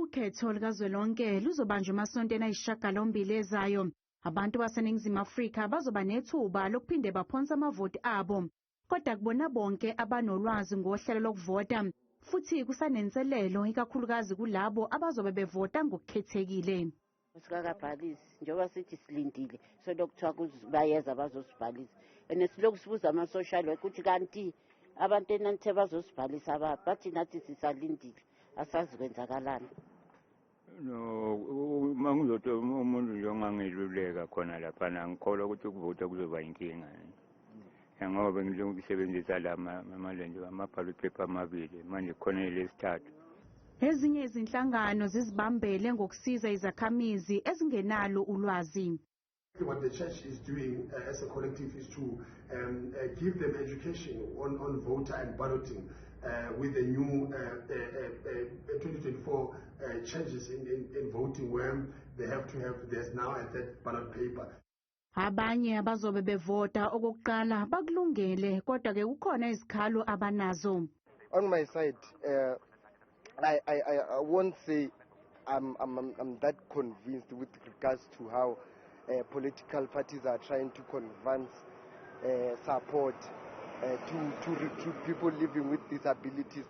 Ukhetho likazwelonke luzobanjwa emasontweni ayisishiyagalombili ezayo. Abantu baseNingizimu Afrika bazoba nethuba lokuphinde baphonse amavoti abo. Kodwa kubona bonke abanolwazi ngohlelo lokuvota, futhi kusanenselelo ikakhulukazi kulabo abazobe bevota ngokukhethekile. Sikakabhalisi njengoba sithi silindile so lokuthiwa bayeza bazosibhalisa and silokhu sibuza ama-social worker ukuthi kanti abantu enanithe bazosibhalisa bathi nathi sisalindile asazi kwenzakalani. No, uma ngizothi umuntu nje ongangiluleka khona laphana ngikholwa ukuthi ukuvota kuzoba inkinga. Ngoba ngizokusebenzisa lamalenje ama-ballot paper amabili manje khona elesithathu. Ezinye izinhlangano zizibambele ngokusiza izakhamizi ezingenalo ulwazi. What the church is doing as a collective is to give them education on voter and balloting with the new 2024 changes in voting where they have to have, there's now a third ballot paper. Abanye abazobe bevota okokuqala bakulungele kodwa ke kukhona izikhalo abanazo. On my side, I won't say I'm that convinced with regards to how political parties are trying to convince support to recruit people living with disabilities.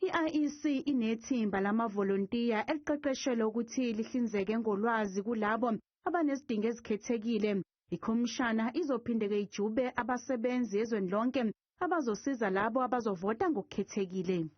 I-IEC inethimba lamavolontiya eliqeqeshelwe ukuthi lihlinzeke ngolwazi kulabo abanezidingo ezikhethekile. Ikhomishana izophinde ijube abasebenzi ezweni lonke abazosiza labo abazovota ngokukhethekile.